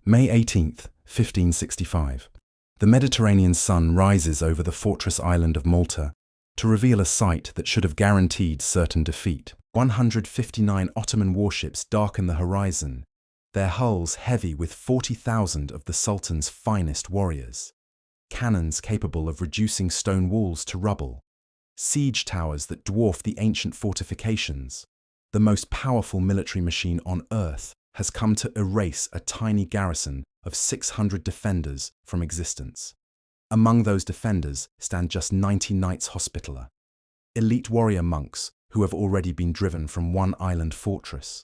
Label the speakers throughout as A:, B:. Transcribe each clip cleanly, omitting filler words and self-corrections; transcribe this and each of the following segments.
A: May 18th, 1565. The Mediterranean sun rises over the fortress island of Malta to reveal a sight that should have guaranteed certain defeat. 159 Ottoman warships darken the horizon, their hulls heavy with 40,000 of the Sultan's finest warriors. Cannons capable of reducing stone walls to rubble. Siege towers that dwarf the ancient fortifications. The most powerful military machine on earth has come to erase a tiny garrison of 600 defenders from existence. Among those defenders stand just 90 Knights Hospitaller, elite warrior monks who have already been driven from one island fortress.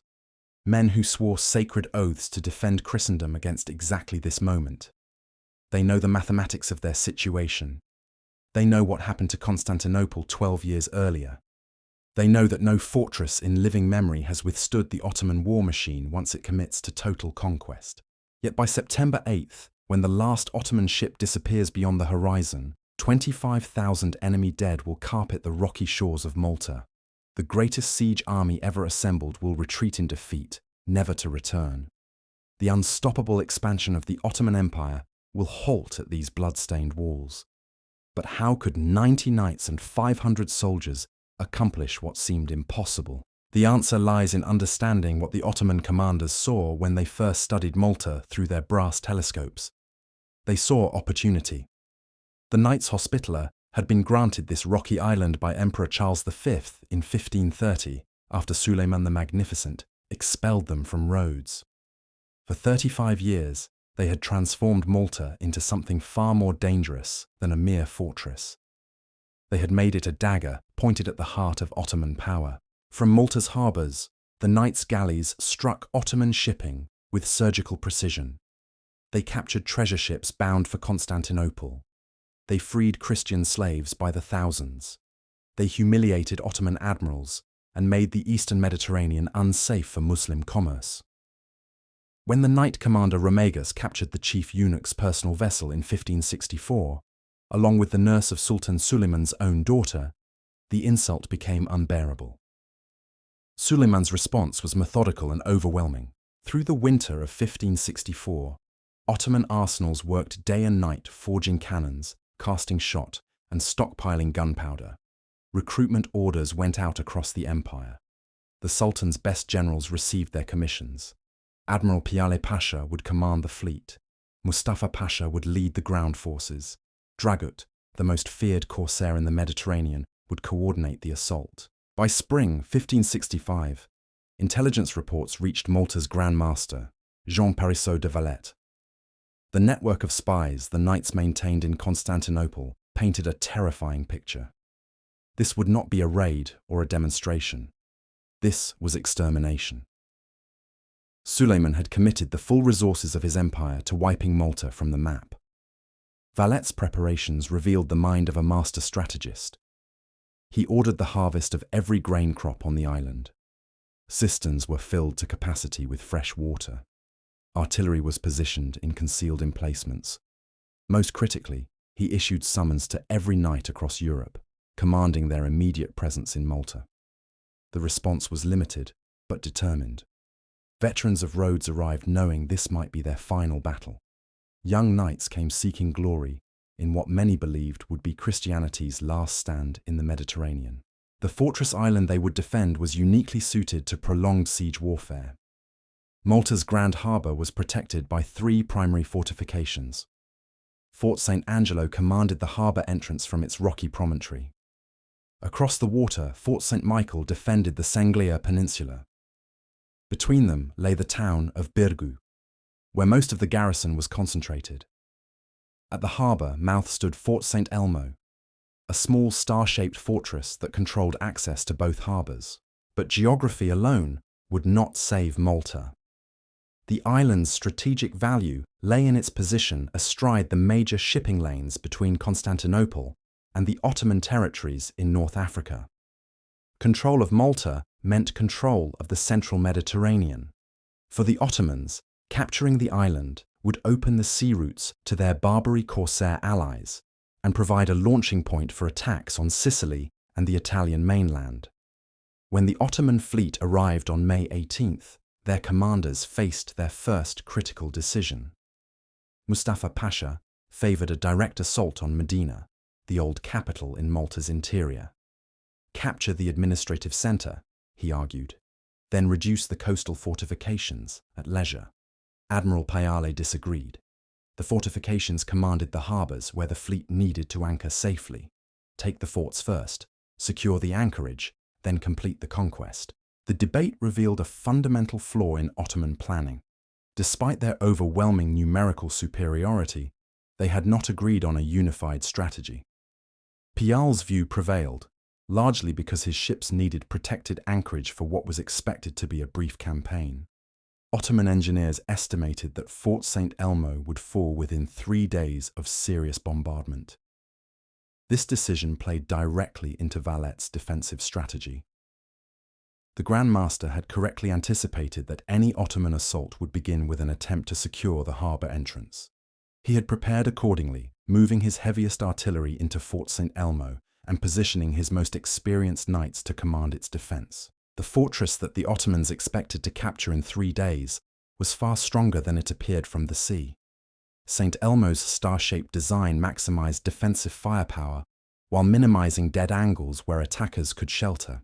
A: Men who swore sacred oaths to defend Christendom against exactly this moment. They know the mathematics of their situation. They know what happened to Constantinople 12 years earlier. They know that no fortress in living memory has withstood the Ottoman war machine once it commits to total conquest. Yet by September 8th, when the last Ottoman ship disappears beyond the horizon, 25,000 enemy dead will carpet the rocky shores of Malta. The greatest siege army ever assembled will retreat in defeat, never to return. The unstoppable expansion of the Ottoman Empire will halt at these blood-stained walls. But how could 90 knights and 500 soldiers accomplish what seemed impossible? The answer lies in understanding what the Ottoman commanders saw when they first studied Malta through their brass telescopes. They saw opportunity. The Knights Hospitaller had been granted this rocky island by Emperor Charles V in 1530 after Suleiman the Magnificent expelled them from Rhodes. For 35 years, they had transformed Malta into something far more dangerous than a mere fortress. They had made it a dagger pointed at the heart of Ottoman power. From Malta's harbours, the knights' galleys struck Ottoman shipping with surgical precision. They captured treasure ships bound for Constantinople. They freed Christian slaves by the thousands. They humiliated Ottoman admirals and made the eastern Mediterranean unsafe for Muslim commerce. When the knight commander Romagus captured the chief eunuch's personal vessel in 1564, along with the nurse of Sultan Suleiman's own daughter, the insult became unbearable. Suleiman's response was methodical and overwhelming. Through the winter of 1564, Ottoman arsenals worked day and night forging cannons, casting shot, and stockpiling gunpowder. Recruitment orders went out across the empire. The Sultan's best generals received their commissions. Admiral Piale Pasha would command the fleet. Mustafa Pasha would lead the ground forces. Dragut, the most feared corsair in the Mediterranean, would coordinate the assault. By spring 1565, intelligence reports reached Malta's Grand Master, Jean Parisot de Valette. The network of spies the knights maintained in Constantinople painted a terrifying picture. This would not be a raid or a demonstration. This was extermination. Suleiman had committed the full resources of his empire to wiping Malta from the map. Valette's preparations revealed the mind of a master strategist. He ordered the harvest of every grain crop on the island. Cisterns were filled to capacity with fresh water. Artillery was positioned in concealed emplacements. Most critically, he issued summons to every knight across Europe, commanding their immediate presence in Malta. The response was limited, but determined. Veterans of Rhodes arrived knowing this might be their final battle. Young knights came seeking glory in what many believed would be Christianity's last stand in the Mediterranean. The fortress island they would defend was uniquely suited to prolonged siege warfare. Malta's Grand Harbour was protected by 3 primary fortifications. Fort St. Angelo commanded the harbour entrance from its rocky promontory. Across the water, Fort St. Michael defended the Sanglier Peninsula. Between them lay the town of Birgu, where most of the garrison was concentrated. At the harbour mouth stood Fort St. Elmo, a small star-shaped fortress that controlled access to both harbours. But geography alone would not save Malta. The island's strategic value lay in its position astride the major shipping lanes between Constantinople and the Ottoman territories in North Africa. Control of Malta meant control of the central Mediterranean. For the Ottomans, capturing the island would open the sea routes to their Barbary corsair allies and provide a launching point for attacks on Sicily and the Italian mainland. When the Ottoman fleet arrived on May 18th, their commanders faced their first critical decision. Mustafa Pasha favored a direct assault on Medina, the old capital in Malta's interior. Capture the administrative center, he argued, then reduce the coastal fortifications at leisure. Admiral Paale disagreed. The fortifications commanded the harbors where the fleet needed to anchor safely. Take the forts first, secure the anchorage, then complete the conquest. The debate revealed a fundamental flaw in Ottoman planning. Despite their overwhelming numerical superiority, they had not agreed on a unified strategy. Paale's view prevailed, largely because his ships needed protected anchorage for what was expected to be a brief campaign. Ottoman engineers estimated that Fort St. Elmo would fall within 3 days of serious bombardment. This decision played directly into Valet's defensive strategy. The Grand Master had correctly anticipated that any Ottoman assault would begin with an attempt to secure the harbour entrance. He had prepared accordingly, moving his heaviest artillery into Fort St. Elmo and positioning his most experienced knights to command its defence. The fortress that the Ottomans expected to capture in 3 days was far stronger than it appeared from the sea. St. Elmo's star-shaped design maximised defensive firepower while minimising dead angles where attackers could shelter.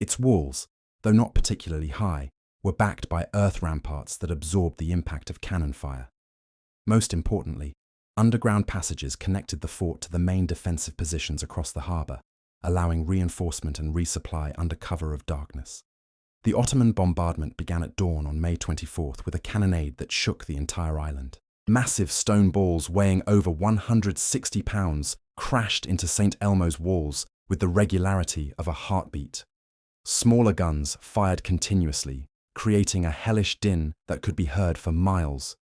A: Its walls, though not particularly high, were backed by earth ramparts that absorbed the impact of cannon fire. Most importantly, underground passages connected the fort to the main defensive positions across the harbour, allowing reinforcement and resupply under cover of darkness. The Ottoman bombardment began at dawn on May 24th with a cannonade that shook the entire island. Massive stone balls weighing over 160 pounds crashed into St. Elmo's walls with the regularity of a heartbeat. Smaller guns fired continuously, creating a hellish din that could be heard for miles.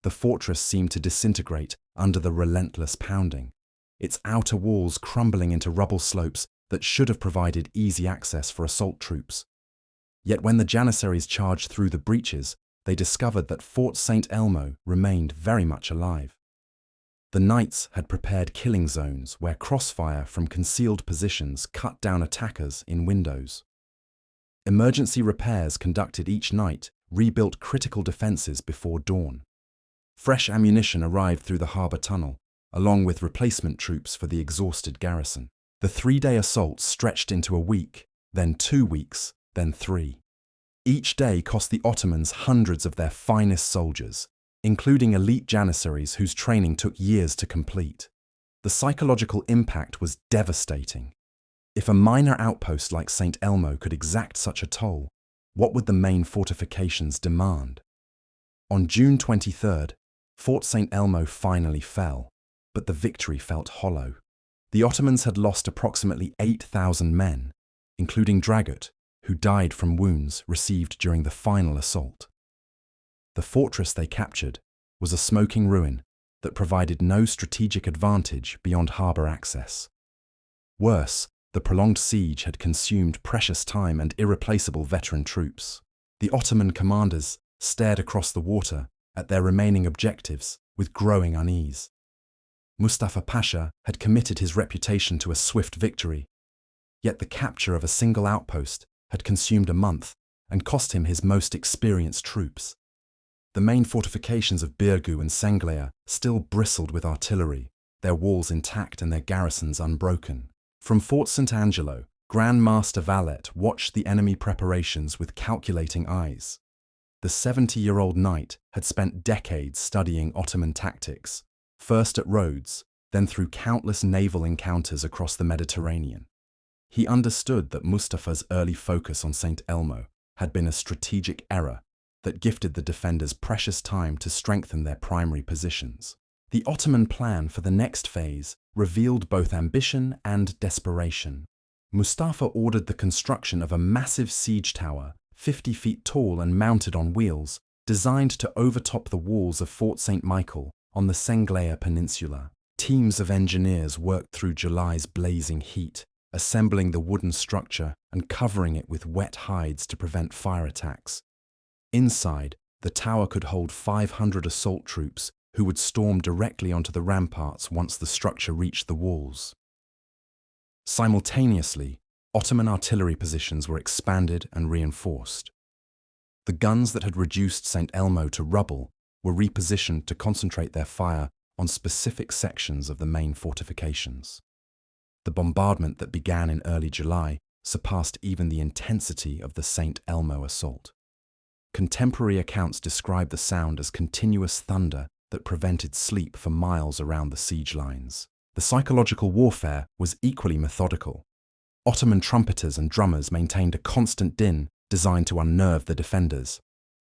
A: The fortress seemed to disintegrate under the relentless pounding, its outer walls crumbling into rubble slopes that should have provided easy access for assault troops. Yet when the Janissaries charged through the breaches, they discovered that Fort St. Elmo remained very much alive. The knights had prepared killing zones where crossfire from concealed positions cut down attackers in windows. Emergency repairs conducted each night rebuilt critical defences before dawn. Fresh ammunition arrived through the harbour tunnel, along with replacement troops for the exhausted garrison. The 3-day assault stretched into a week, then 2 weeks, then 3. Each day cost the Ottomans hundreds of their finest soldiers, including elite Janissaries whose training took years to complete. The psychological impact was devastating. If a minor outpost like St. Elmo could exact such a toll, what would the main fortifications demand? On June 23rd, Fort St. Elmo finally fell, but the victory felt hollow. The Ottomans had lost approximately 8,000 men, including Dragut, who died from wounds received during the final assault. The fortress they captured was a smoking ruin that provided no strategic advantage beyond harbour access. Worse, the prolonged siege had consumed precious time and irreplaceable veteran troops. The Ottoman commanders stared across the water at their remaining objectives with growing unease. Mustafa Pasha had committed his reputation to a swift victory, yet the capture of a single outpost had consumed a month and cost him his most experienced troops. The main fortifications of Birgu and Senglea still bristled with artillery, their walls intact and their garrisons unbroken. From Fort St. Angelo, Grand Master Valet watched the enemy preparations with calculating eyes. The 70-year-old knight had spent decades studying Ottoman tactics, first at Rhodes, then through countless naval encounters across the Mediterranean. He understood that Mustafa's early focus on St. Elmo had been a strategic error that gifted the defenders precious time to strengthen their primary positions. The Ottoman plan for the next phase revealed both ambition and desperation. Mustafa ordered the construction of a massive siege tower, 50 feet tall and mounted on wheels, designed to overtop the walls of Fort St. Michael on the Senglea Peninsula. Teams of engineers worked through July's blazing heat, assembling the wooden structure and covering it with wet hides to prevent fire attacks. Inside, the tower could hold 500 assault troops who would storm directly onto the ramparts once the structure reached the walls. Simultaneously, Ottoman artillery positions were expanded and reinforced. The guns that had reduced St. Elmo to rubble were repositioned to concentrate their fire on specific sections of the main fortifications. The bombardment that began in early July surpassed even the intensity of the St. Elmo assault. Contemporary accounts describe the sound as continuous thunder that prevented sleep for miles around the siege lines. The psychological warfare was equally methodical. Ottoman trumpeters and drummers maintained a constant din designed to unnerve the defenders.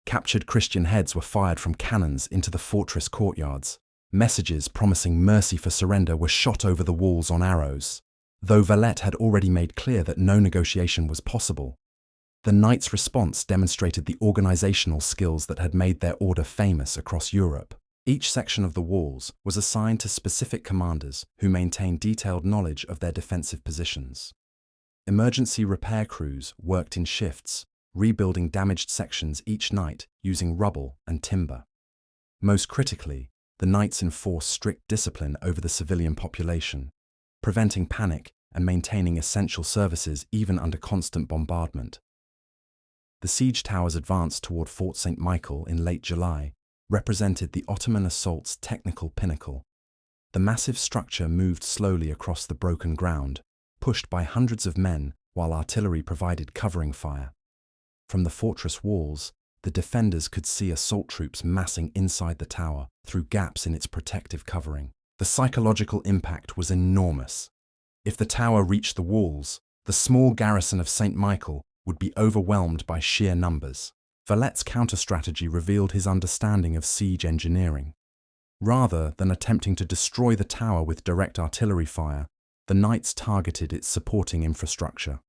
A: Captured Christian heads were fired from cannons into the fortress courtyards. Messages promising mercy for surrender were shot over the walls on arrows. Though Valette had already made clear that no negotiation was possible, the Knights' response demonstrated the organizational skills that had made their order famous across Europe. Each section of the walls was assigned to specific commanders who maintained detailed knowledge of their defensive positions. Emergency repair crews worked in shifts, rebuilding damaged sections each night using rubble and timber. Most critically, the Knights enforced strict discipline over the civilian population, preventing panic and maintaining essential services even under constant bombardment. The siege towers advanced toward Fort St. Michael in late July, represented the Ottoman assault's technical pinnacle. The massive structure moved slowly across the broken ground, pushed by hundreds of men while artillery provided covering fire. From the fortress walls, the defenders could see assault troops massing inside the tower through gaps in its protective covering. The psychological impact was enormous. If the tower reached the walls, the small garrison of St. Michael would be overwhelmed by sheer numbers. Valette's counter-strategy revealed his understanding of siege engineering. Rather than attempting to destroy the tower with direct artillery fire, the Knights targeted its supporting infrastructure.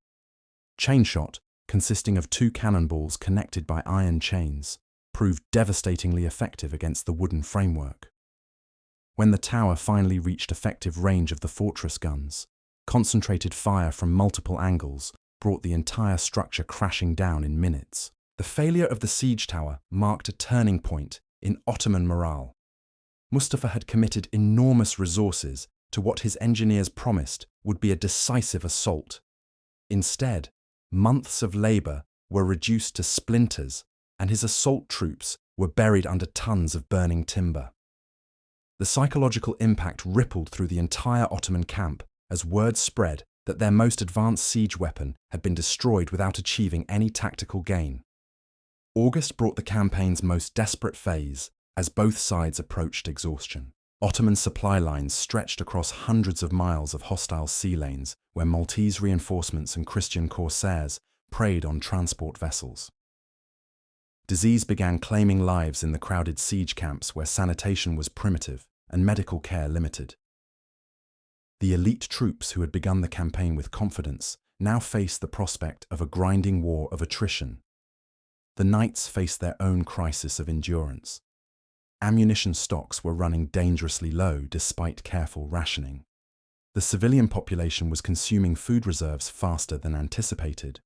A: Chain shot, consisting of 2 cannonballs connected by iron chains, proved devastatingly effective against the wooden framework. When the tower finally reached effective range of the fortress guns, concentrated fire from multiple angles brought the entire structure crashing down in minutes. The failure of the siege tower marked a turning point in Ottoman morale. Mustafa had committed enormous resources to what his engineers promised would be a decisive assault. Instead, months of labor were reduced to splinters, and his assault troops were buried under tons of burning timber. The psychological impact rippled through the entire Ottoman camp as word spread that their most advanced siege weapon had been destroyed without achieving any tactical gain. August brought the campaign's most desperate phase as both sides approached exhaustion. Ottoman supply lines stretched across hundreds of miles of hostile sea lanes where Maltese reinforcements and Christian corsairs preyed on transport vessels. Disease began claiming lives in the crowded siege camps where sanitation was primitive and medical care limited. The elite troops who had begun the campaign with confidence now faced the prospect of a grinding war of attrition. The Knights faced their own crisis of endurance. Ammunition stocks were running dangerously low despite careful rationing. The civilian population was consuming food reserves faster than anticipated.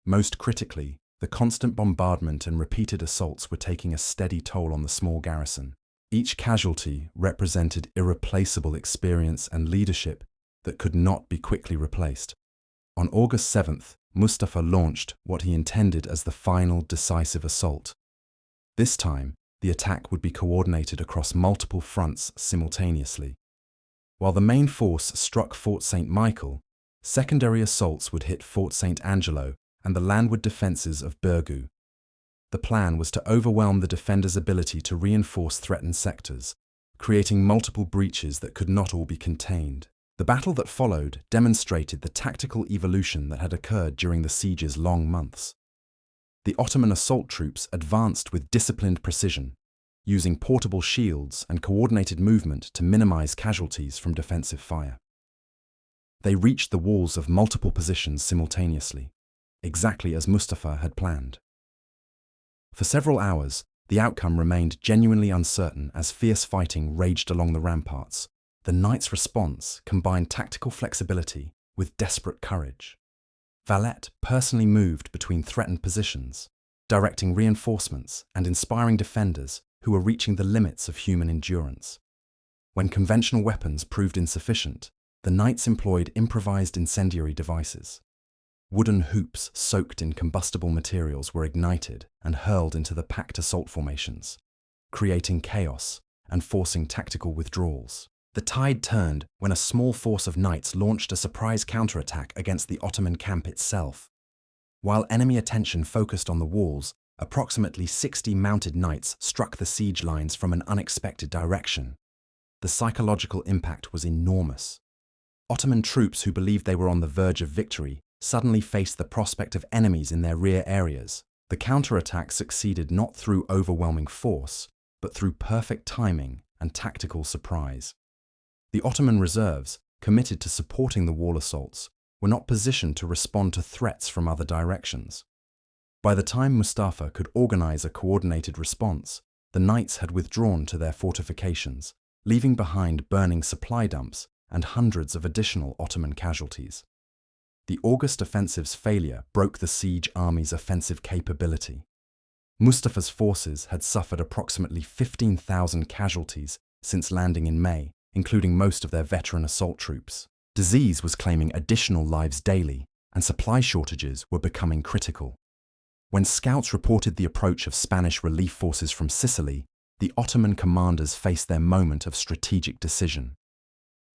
A: Most critically, the constant bombardment and repeated assaults were taking a steady toll on the small garrison. Each casualty represented irreplaceable experience and leadership that could not be quickly replaced. On August 7th, Mustafa launched what he intended as the final decisive assault. This time, the attack would be coordinated across multiple fronts simultaneously. While the main force struck Fort St. Michael, secondary assaults would hit Fort St. Angelo and the landward defences of Birgu. The plan was to overwhelm the defenders' ability to reinforce threatened sectors, creating multiple breaches that could not all be contained. The battle that followed demonstrated the tactical evolution that had occurred during the siege's long months. The Ottoman assault troops advanced with disciplined precision, using portable shields and coordinated movement to minimize casualties from defensive fire. They reached the walls of multiple positions simultaneously, exactly as Mustafa had planned. For several hours, the outcome remained genuinely uncertain as fierce fighting raged along the ramparts. The Knights' response combined tactical flexibility with desperate courage. Valette personally moved between threatened positions, directing reinforcements and inspiring defenders who were reaching the limits of human endurance. When conventional weapons proved insufficient, the Knights employed improvised incendiary devices. Wooden hoops soaked in combustible materials were ignited and hurled into the packed assault formations, creating chaos and forcing tactical withdrawals. The tide turned when a small force of knights launched a surprise counterattack against the Ottoman camp itself. While enemy attention focused on the walls, approximately 60 mounted knights struck the siege lines from an unexpected direction. The psychological impact was enormous. Ottoman troops who believed they were on the verge of victory suddenly faced the prospect of enemies in their rear areas. The counterattack succeeded not through overwhelming force, but through perfect timing and tactical surprise. The Ottoman reserves, committed to supporting the wall assaults, were not positioned to respond to threats from other directions. By the time Mustafa could organize a coordinated response, the knights had withdrawn to their fortifications, leaving behind burning supply dumps and hundreds of additional Ottoman casualties. The August offensive's failure broke the siege army's offensive capability. Mustafa's forces had suffered approximately 15,000 casualties since landing in May, including most of their veteran assault troops. Disease was claiming additional lives daily, and supply shortages were becoming critical. When scouts reported the approach of Spanish relief forces from Sicily, the Ottoman commanders faced their moment of strategic decision.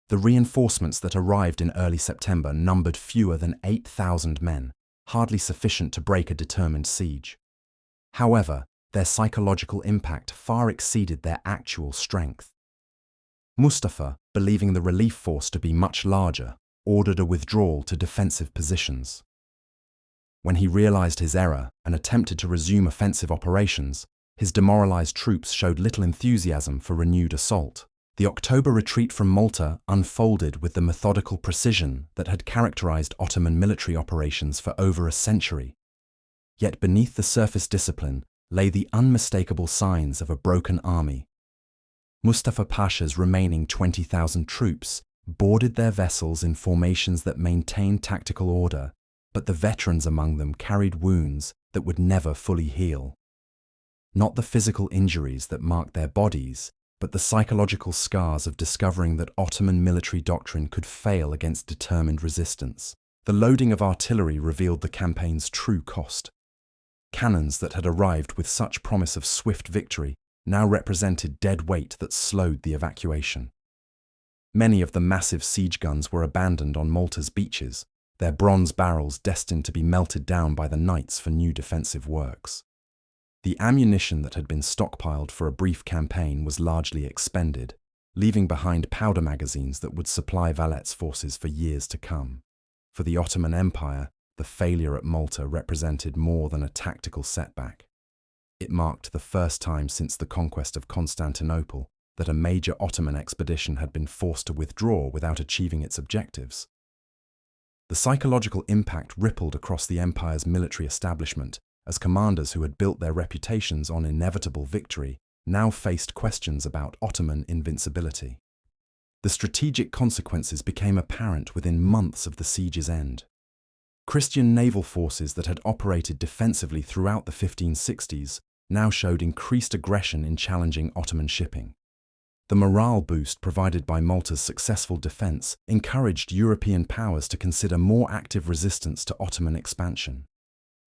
A: The reinforcements that arrived in early September numbered fewer than 8,000 men, hardly sufficient to break a determined siege. However, their psychological impact far exceeded their actual strength. Mustafa, believing the relief force to be much larger, ordered a withdrawal to defensive positions. When he realized his error and attempted to resume offensive operations, his demoralized troops showed little enthusiasm for renewed assault. The October retreat from Malta unfolded with the methodical precision that had characterized Ottoman military operations for over a century. Yet beneath the surface discipline lay the unmistakable signs of a broken army. Mustafa Pasha's remaining 20,000 troops boarded their vessels in formations that maintained tactical order, but the veterans among them carried wounds that would never fully heal. Not the physical injuries that marked their bodies, but the psychological scars of discovering that Ottoman military doctrine could fail against determined resistance. The loading of artillery revealed the campaign's true cost. Cannons that had arrived with such promise of swift victory now represented dead weight that slowed the evacuation. Many of the massive siege guns were abandoned on Malta's beaches, their bronze barrels destined to be melted down by the knights for new defensive works. The ammunition that had been stockpiled for a brief campaign was largely expended, leaving behind powder magazines that would supply Valet's forces for years to come. For the Ottoman Empire, the failure at Malta represented more than a tactical setback. It marked the first time since the conquest of Constantinople that a major Ottoman expedition had been forced to withdraw without achieving its objectives. The psychological impact rippled across the empire's military establishment as commanders who had built their reputations on inevitable victory now faced questions about Ottoman invincibility. The strategic consequences became apparent within months of the siege's end. Christian naval forces that had operated defensively throughout the 1560s now showed increased aggression in challenging Ottoman shipping. The morale boost provided by Malta's successful defense encouraged European powers to consider more active resistance to Ottoman expansion.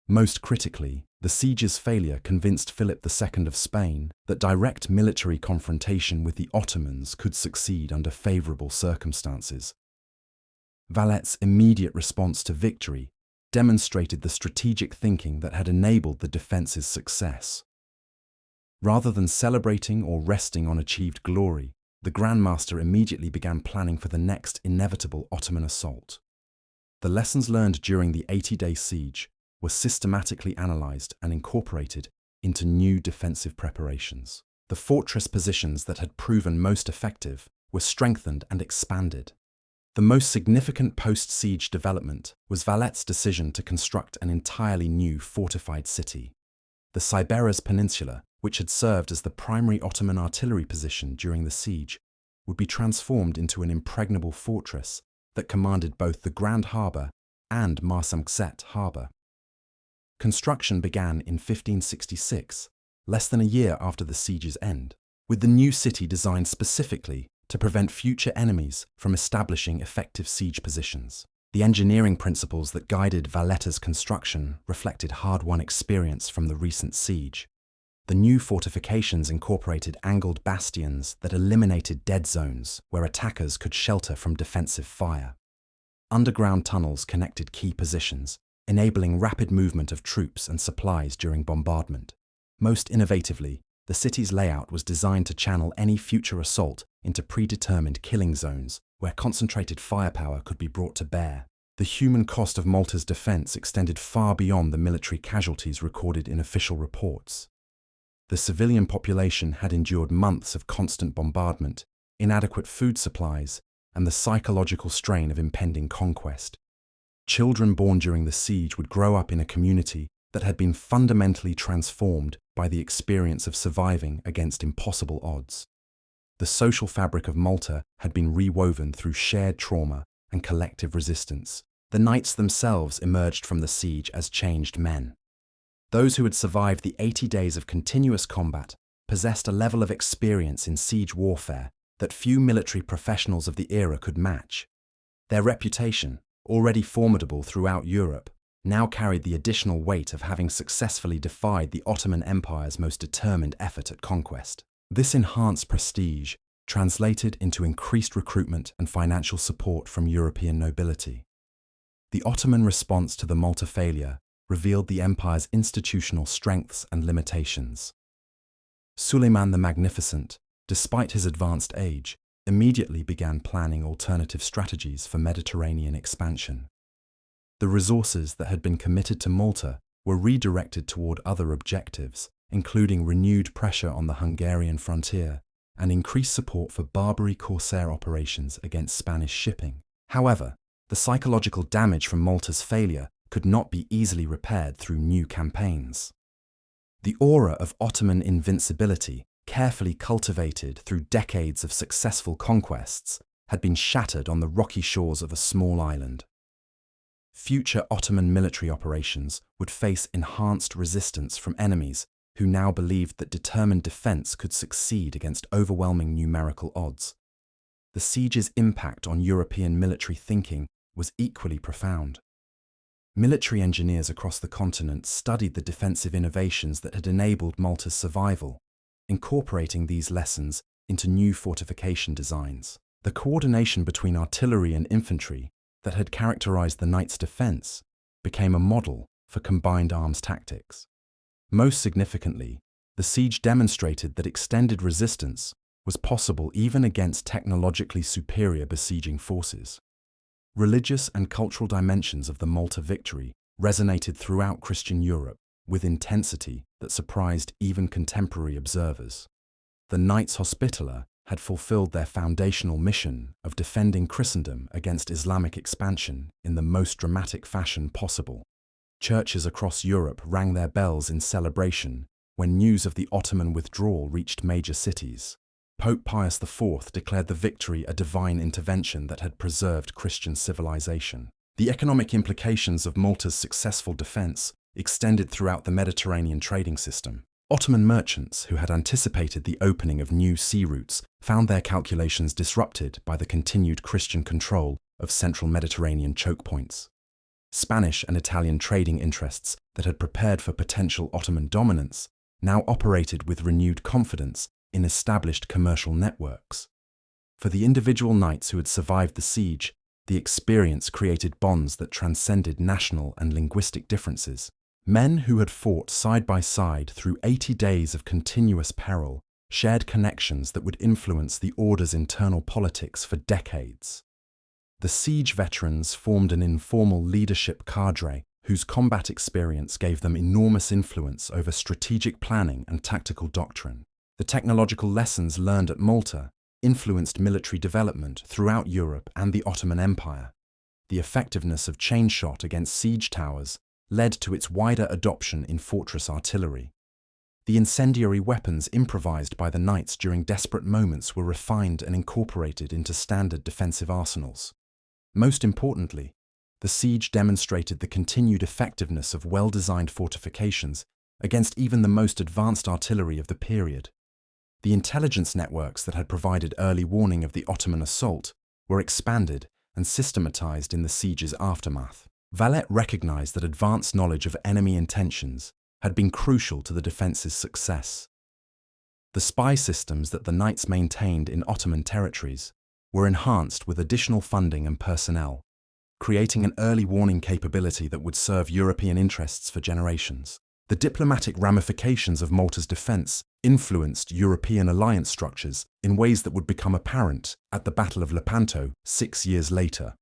A: Most critically, the siege's failure convinced Philip II of Spain that direct military confrontation with the Ottomans could succeed under favorable circumstances. Valet's immediate response to victory demonstrated the strategic thinking that had enabled the defense's success. Rather than celebrating or resting on achieved glory, the Grand Master immediately began planning for the next inevitable Ottoman assault. The lessons learned during the 80-day siege were systematically analyzed and incorporated into new defensive preparations. The fortress positions that had proven most effective were strengthened and expanded. The most significant post-siege development was Valet's decision to construct an entirely new fortified city. The Sybaris Peninsula, which had served as the primary Ottoman artillery position during the siege, would be transformed into an impregnable fortress that commanded both the Grand Harbour and Marsamxet Harbour. Construction began in 1566, less than a year after the siege's end, with the new city designed specifically to prevent future enemies from establishing effective siege positions. The engineering principles that guided Valletta's construction reflected hard-won experience from the recent siege. The new fortifications incorporated angled bastions that eliminated dead zones where attackers could shelter from defensive fire. Underground tunnels connected key positions, enabling rapid movement of troops and supplies during bombardment. Most innovatively, the city's layout was designed to channel any future assault into predetermined killing zones where concentrated firepower could be brought to bear. The human cost of Malta's defense extended far beyond the military casualties recorded in official reports. The civilian population had endured months of constant bombardment, inadequate food supplies, and the psychological strain of impending conquest. Children born during the siege would grow up in a community that had been fundamentally transformed by the experience of surviving against impossible odds. The social fabric of Malta had been rewoven through shared trauma and collective resistance. The knights themselves emerged from the siege as changed men. Those who had survived the 80 days of continuous combat possessed a level of experience in siege warfare that few military professionals of the era could match. Their reputation, already formidable throughout Europe, now carried the additional weight of having successfully defied the Ottoman Empire's most determined effort at conquest. This enhanced prestige translated into increased recruitment and financial support from European nobility. The Ottoman response to the Malta failure revealed the empire's institutional strengths and limitations. Suleiman the Magnificent, despite his advanced age, immediately began planning alternative strategies for Mediterranean expansion. The resources that had been committed to Malta were redirected toward other objectives, including renewed pressure on the Hungarian frontier and increased support for Barbary corsair operations against Spanish shipping. However, the psychological damage from Malta's failure could not be easily repaired through new campaigns. The aura of Ottoman invincibility, carefully cultivated through decades of successful conquests, had been shattered on the rocky shores of a small island. Future Ottoman military operations would face enhanced resistance from enemies who now believed that determined defense could succeed against overwhelming numerical odds. The siege's impact on European military thinking was equally profound. Military engineers across the continent studied the defensive innovations that had enabled Malta's survival, incorporating these lessons into new fortification designs. The coordination between artillery and infantry that had characterized the Knights' defense became a model for combined arms tactics. Most significantly, the siege demonstrated that extended resistance was possible even against technologically superior besieging forces. Religious and cultural dimensions of the Malta victory resonated throughout Christian Europe with intensity that surprised even contemporary observers. The Knights Hospitaller had fulfilled their foundational mission of defending Christendom against Islamic expansion in the most dramatic fashion possible. Churches across Europe rang their bells in celebration when news of the Ottoman withdrawal reached major cities. Pope Pius IV declared the victory a divine intervention that had preserved Christian civilization. The economic implications of Malta's successful defense extended throughout the Mediterranean trading system. Ottoman merchants who had anticipated the opening of new sea routes found their calculations disrupted by the continued Christian control of central Mediterranean choke points. Spanish and Italian trading interests that had prepared for potential Ottoman dominance now operated with renewed confidence in established commercial networks. For the individual knights who had survived the siege, the experience created bonds that transcended national and linguistic differences. Men who had fought side by side through 80 days of continuous peril shared connections that would influence the order's internal politics for decades. The siege veterans formed an informal leadership cadre whose combat experience gave them enormous influence over strategic planning and tactical doctrine. The technological lessons learned at Malta influenced military development throughout Europe and the Ottoman Empire. The effectiveness of chain shot against siege towers led to its wider adoption in fortress artillery. The incendiary weapons improvised by the knights during desperate moments were refined and incorporated into standard defensive arsenals. Most importantly, the siege demonstrated the continued effectiveness of well-designed fortifications against even the most advanced artillery of the period. The intelligence networks that had provided early warning of the Ottoman assault were expanded and systematized in the siege's aftermath. Valette recognized that advanced knowledge of enemy intentions had been crucial to the defense's success. The spy systems that the knights maintained in Ottoman territories were enhanced with additional funding and personnel, creating an early warning capability that would serve European interests for generations. The diplomatic ramifications of Malta's defense influenced European alliance structures in ways that would become apparent at the Battle of Lepanto 6 years later.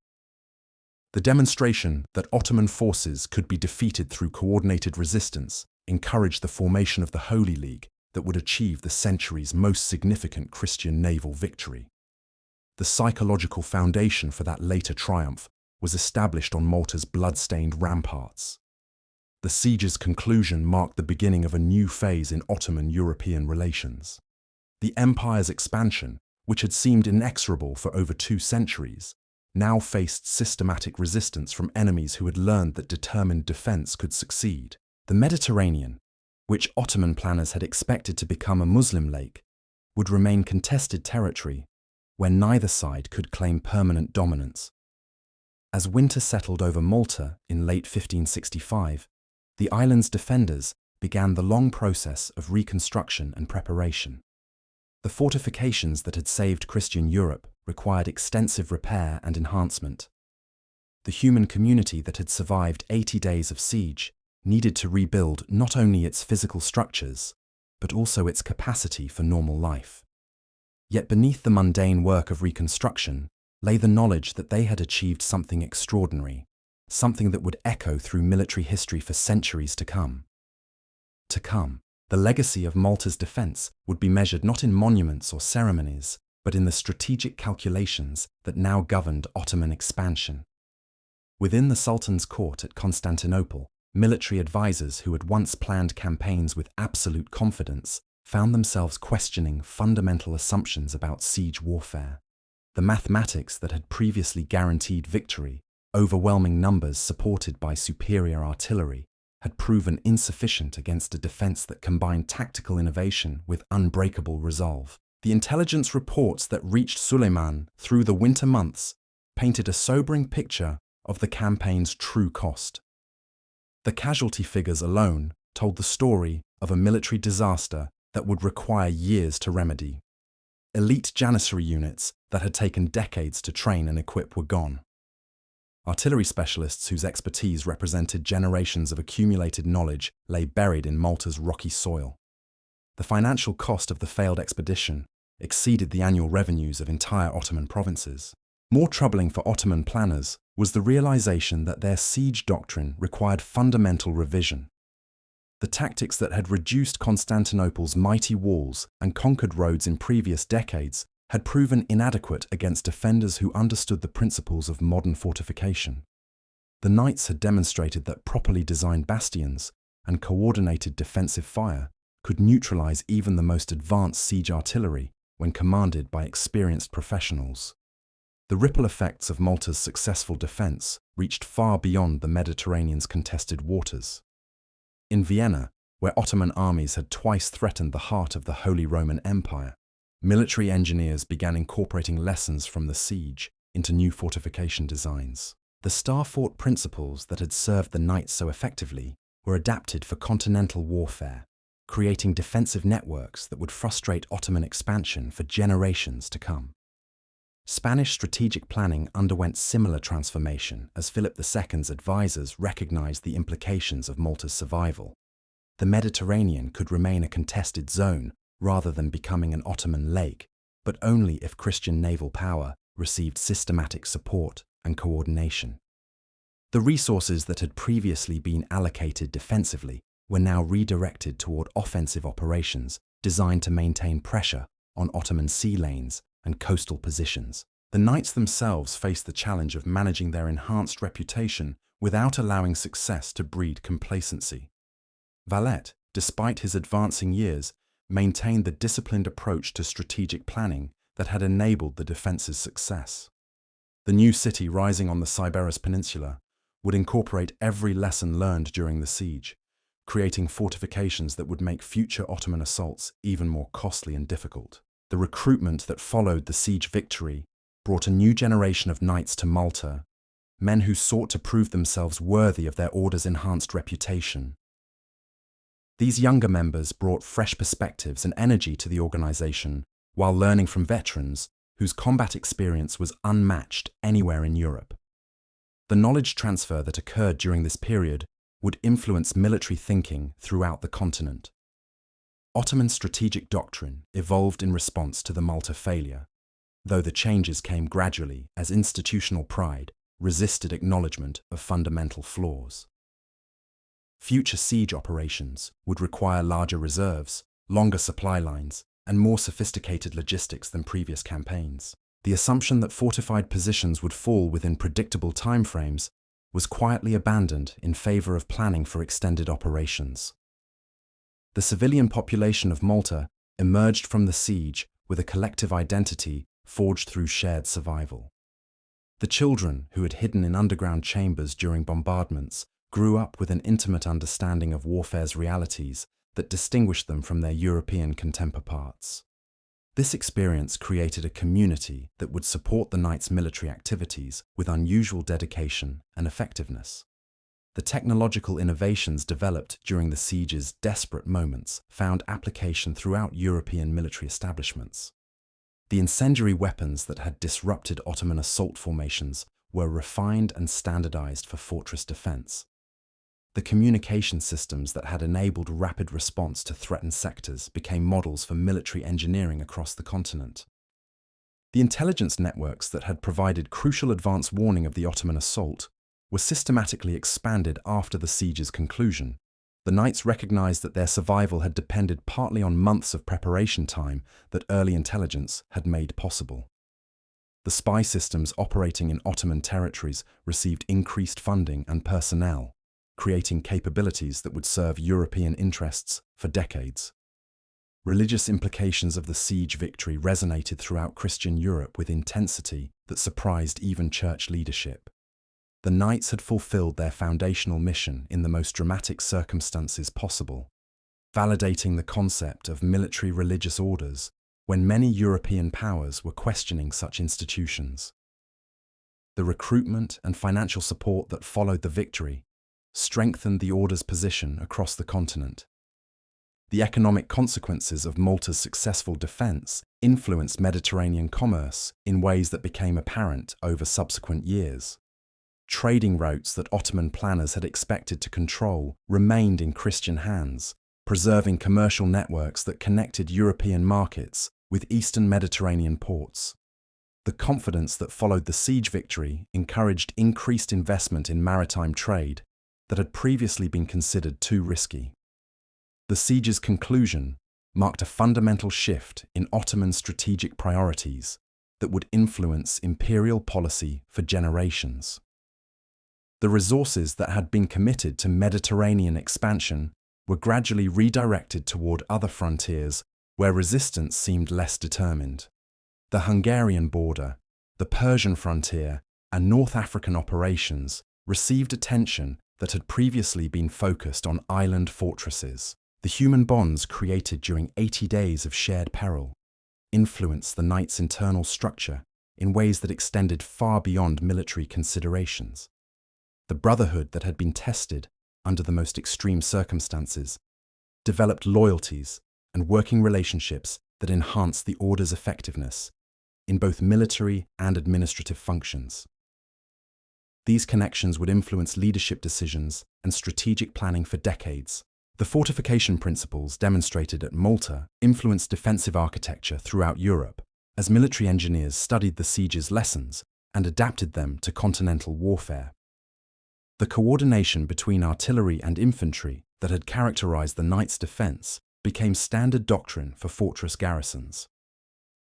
A: The demonstration that Ottoman forces could be defeated through coordinated resistance encouraged the formation of the Holy League that would achieve the century's most significant Christian naval victory. The psychological foundation for that later triumph was established on Malta's blood-stained ramparts. The siege's conclusion marked the beginning of a new phase in Ottoman-European relations. The empire's expansion, which had seemed inexorable for over 2 centuries, now faced systematic resistance from enemies who had learned that determined defense could succeed. The Mediterranean, which Ottoman planners had expected to become a Muslim lake, would remain contested territory where neither side could claim permanent dominance. As winter settled over Malta in late 1565, the island's defenders began the long process of reconstruction and preparation. The fortifications that had saved Christian Europe required extensive repair and enhancement. The human community that had survived 80 days of siege needed to rebuild not only its physical structures, but also its capacity for normal life. Yet beneath the mundane work of reconstruction lay the knowledge that they had achieved something extraordinary, something that would echo through military history for centuries to come. The legacy of Malta's defense would be measured not in monuments or ceremonies, but in the strategic calculations that now governed Ottoman expansion. Within the Sultan's court at Constantinople, military advisors who had once planned campaigns with absolute confidence found themselves questioning fundamental assumptions about siege warfare. The mathematics that had previously guaranteed victory, overwhelming numbers supported by superior artillery, had proven insufficient against a defense that combined tactical innovation with unbreakable resolve. The intelligence reports that reached Suleiman through the winter months painted a sobering picture of the campaign's true cost. The casualty figures alone told the story of a military disaster that would require years to remedy. Elite Janissary units that had taken decades to train and equip were gone. Artillery specialists whose expertise represented generations of accumulated knowledge lay buried in Malta's rocky soil. The financial cost of the failed expedition exceeded the annual revenues of entire Ottoman provinces. More troubling for Ottoman planners was the realization that their siege doctrine required fundamental revision. The tactics that had reduced Constantinople's mighty walls and conquered Rhodes in previous decades had proven inadequate against defenders who understood the principles of modern fortification. The knights had demonstrated that properly designed bastions and coordinated defensive fire could neutralize even the most advanced siege artillery when commanded by experienced professionals. The ripple effects of Malta's successful defense reached far beyond the Mediterranean's contested waters. In Vienna, where Ottoman armies had twice threatened the heart of the Holy Roman Empire, military engineers began incorporating lessons from the siege into new fortification designs. The star fort principles that had served the knights so effectively were adapted for continental warfare, creating defensive networks that would frustrate Ottoman expansion for generations to come. Spanish strategic planning underwent similar transformation as Philip II's advisors recognized the implications of Malta's survival. The Mediterranean could remain a contested zone rather than becoming an Ottoman lake, but only if Christian naval power received systematic support and coordination. The resources that had previously been allocated defensively were now redirected toward offensive operations designed to maintain pressure on Ottoman sea lanes and coastal positions. The knights themselves faced the challenge of managing their enhanced reputation without allowing success to breed complacency. Valette, despite his advancing years, maintained the disciplined approach to strategic planning that had enabled the defense's success. The new city rising on the Sybaris Peninsula would incorporate every lesson learned during the siege, creating fortifications that would make future Ottoman assaults even more costly and difficult. The recruitment that followed the siege victory brought a new generation of knights to Malta, men who sought to prove themselves worthy of their order's enhanced reputation. These younger members brought fresh perspectives and energy to the organization, while learning from veterans whose combat experience was unmatched anywhere in Europe. The knowledge transfer that occurred during this period would influence military thinking throughout the continent. Ottoman strategic doctrine evolved in response to the Malta failure, though the changes came gradually as institutional pride resisted acknowledgement of fundamental flaws. Future siege operations would require larger reserves, longer supply lines, and more sophisticated logistics than previous campaigns. The assumption that fortified positions would fall within predictable timeframes was quietly abandoned in favor of planning for extended operations. The civilian population of Malta emerged from the siege with a collective identity forged through shared survival. The children who had hidden in underground chambers during bombardments grew up with an intimate understanding of warfare's realities that distinguished them from their European counterparts. This experience created a community that would support the Knights' military activities with unusual dedication and effectiveness. The technological innovations developed during the siege's desperate moments found application throughout European military establishments. The incendiary weapons that had disrupted Ottoman assault formations were refined and standardized for fortress defense. The communication systems that had enabled rapid response to threatened sectors became models for military engineering across the continent. The intelligence networks that had provided crucial advance warning of the Ottoman assault were systematically expanded after the siege's conclusion. The Knights recognized that their survival had depended partly on months of preparation time that early intelligence had made possible. The spy systems operating in Ottoman territories received increased funding and personnel, creating capabilities that would serve European interests for decades. Religious implications of the siege victory resonated throughout Christian Europe with intensity that surprised even church leadership. The Knights had fulfilled their foundational mission in the most dramatic circumstances possible, validating the concept of military religious orders when many European powers were questioning such institutions. The recruitment and financial support that followed the victory strengthened the order's position across the continent. The economic consequences of Malta's successful defense influenced Mediterranean commerce in ways that became apparent over subsequent years. Trading routes that Ottoman planners had expected to control remained in Christian hands, preserving commercial networks that connected European markets with Eastern Mediterranean ports. The confidence that followed the siege victory encouraged increased investment in maritime trade that had previously been considered too risky. The siege's conclusion marked a fundamental shift in Ottoman strategic priorities that would influence imperial policy for generations. The resources that had been committed to Mediterranean expansion were gradually redirected toward other frontiers where resistance seemed less determined. The Hungarian border, the Persian frontier, and North African operations received attention that had previously been focused on island fortresses. The human bonds created during 80 days of shared peril influenced the Knights' internal structure in ways that extended far beyond military considerations. The brotherhood that had been tested under the most extreme circumstances developed loyalties and working relationships that enhanced the order's effectiveness in both military and administrative functions. These connections would influence leadership decisions and strategic planning for decades. The fortification principles demonstrated at Malta influenced defensive architecture throughout Europe as military engineers studied the siege's lessons and adapted them to continental warfare. The coordination between artillery and infantry that had characterized the Knights' defense became standard doctrine for fortress garrisons.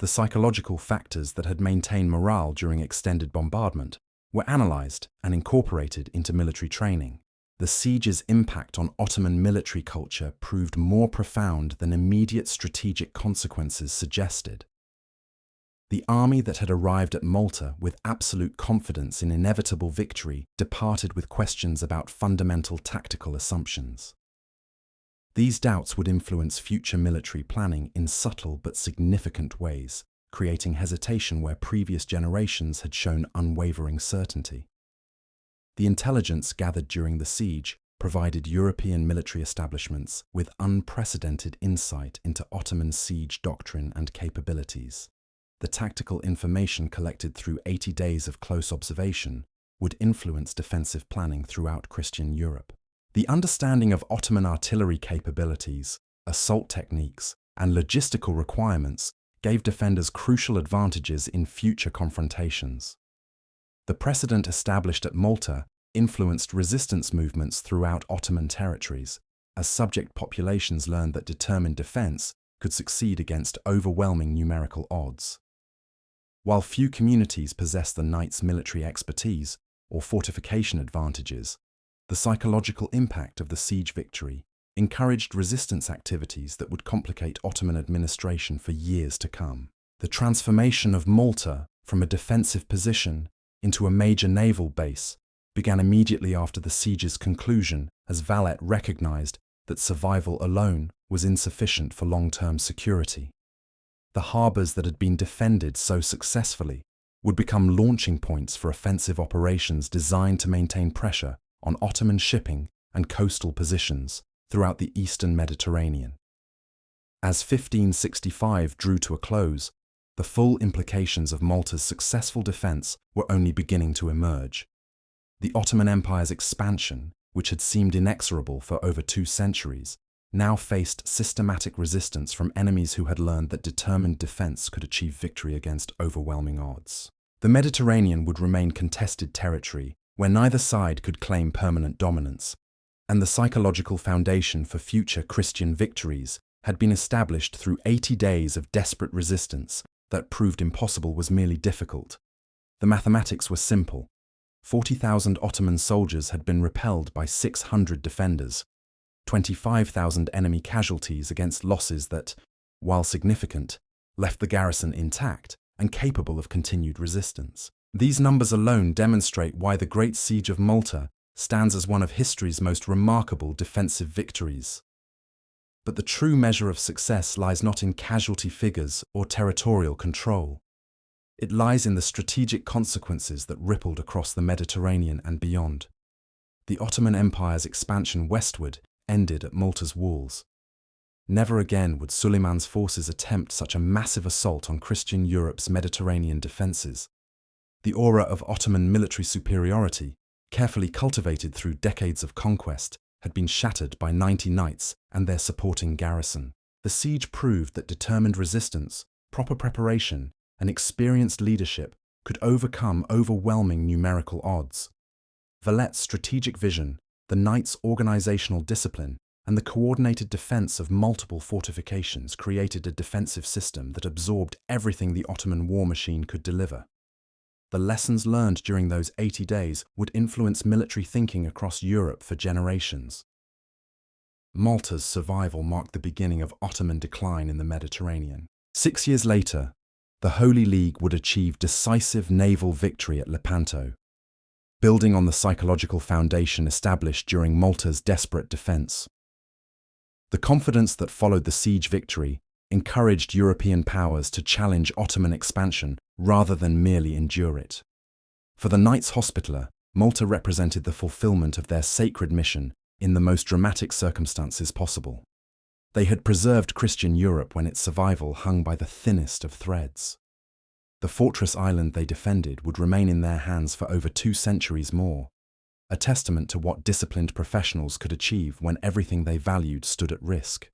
A: The psychological factors that had maintained morale during extended bombardment were analyzed and incorporated into military training. The siege's impact on Ottoman military culture proved more profound than immediate strategic consequences suggested. The army that had arrived at Malta with absolute confidence in inevitable victory departed with questions about fundamental tactical assumptions. These doubts would influence future military planning in subtle but significant ways, creating hesitation where previous generations had shown unwavering certainty. The intelligence gathered during the siege provided European military establishments with unprecedented insight into Ottoman siege doctrine and capabilities. The tactical information collected through 80 days of close observation would influence defensive planning throughout Christian Europe. The understanding of Ottoman artillery capabilities, assault techniques, and logistical requirements gave defenders crucial advantages in future confrontations. The precedent established at Malta influenced resistance movements throughout Ottoman territories, as subject populations learned that determined defense could succeed against overwhelming numerical odds. While few communities possessed the knights' military expertise or fortification advantages, the psychological impact of the siege victory encouraged resistance activities that would complicate Ottoman administration for years to come. The transformation of Malta from a defensive position into a major naval base began immediately after the siege's conclusion, as Valette recognized that survival alone was insufficient for long-term security. The harbors that had been defended so successfully would become launching points for offensive operations designed to maintain pressure on Ottoman shipping and coastal positions throughout the eastern Mediterranean. As 1565 drew to a close, the full implications of Malta's successful defense were only beginning to emerge. The Ottoman Empire's expansion, which had seemed inexorable for over 2 centuries, now faced systematic resistance from enemies who had learned that determined defense could achieve victory against overwhelming odds. The Mediterranean would remain contested territory where neither side could claim permanent dominance, and the psychological foundation for future Christian victories had been established through 80 days of desperate resistance that proved impossible was merely difficult. The mathematics were simple. 40,000 Ottoman soldiers had been repelled by 600 defenders, 25,000 enemy casualties against losses that, while significant, left the garrison intact and capable of continued resistance. These numbers alone demonstrate why the Great Siege of Malta stands as one of history's most remarkable defensive victories. But the true measure of success lies not in casualty figures or territorial control. It lies in the strategic consequences that rippled across the Mediterranean and beyond. The Ottoman Empire's expansion westward ended at Malta's walls. Never again would Suleiman's forces attempt such a massive assault on Christian Europe's Mediterranean defenses. The aura of Ottoman military superiority, carefully cultivated through decades of conquest, had been shattered by 90 knights and their supporting garrison. The siege proved that determined resistance, proper preparation, and experienced leadership could overcome overwhelming numerical odds. Valette's strategic vision, the knights' organizational discipline, and the coordinated defense of multiple fortifications created a defensive system that absorbed everything the Ottoman war machine could deliver. The lessons learned during those 80 days would influence military thinking across Europe for generations. Malta's survival marked the beginning of Ottoman decline in the Mediterranean. 6 years later, the Holy League would achieve decisive naval victory at Lepanto, building on the psychological foundation established during Malta's desperate defense. The confidence that followed the siege victory encouraged European powers to challenge Ottoman expansion rather than merely endure it. For the Knights Hospitaller, Malta represented the fulfillment of their sacred mission in the most dramatic circumstances possible. They had preserved Christian Europe when its survival hung by the thinnest of threads. The fortress island they defended would remain in their hands for over 2 centuries more, a testament to what disciplined professionals could achieve when everything they valued stood at risk.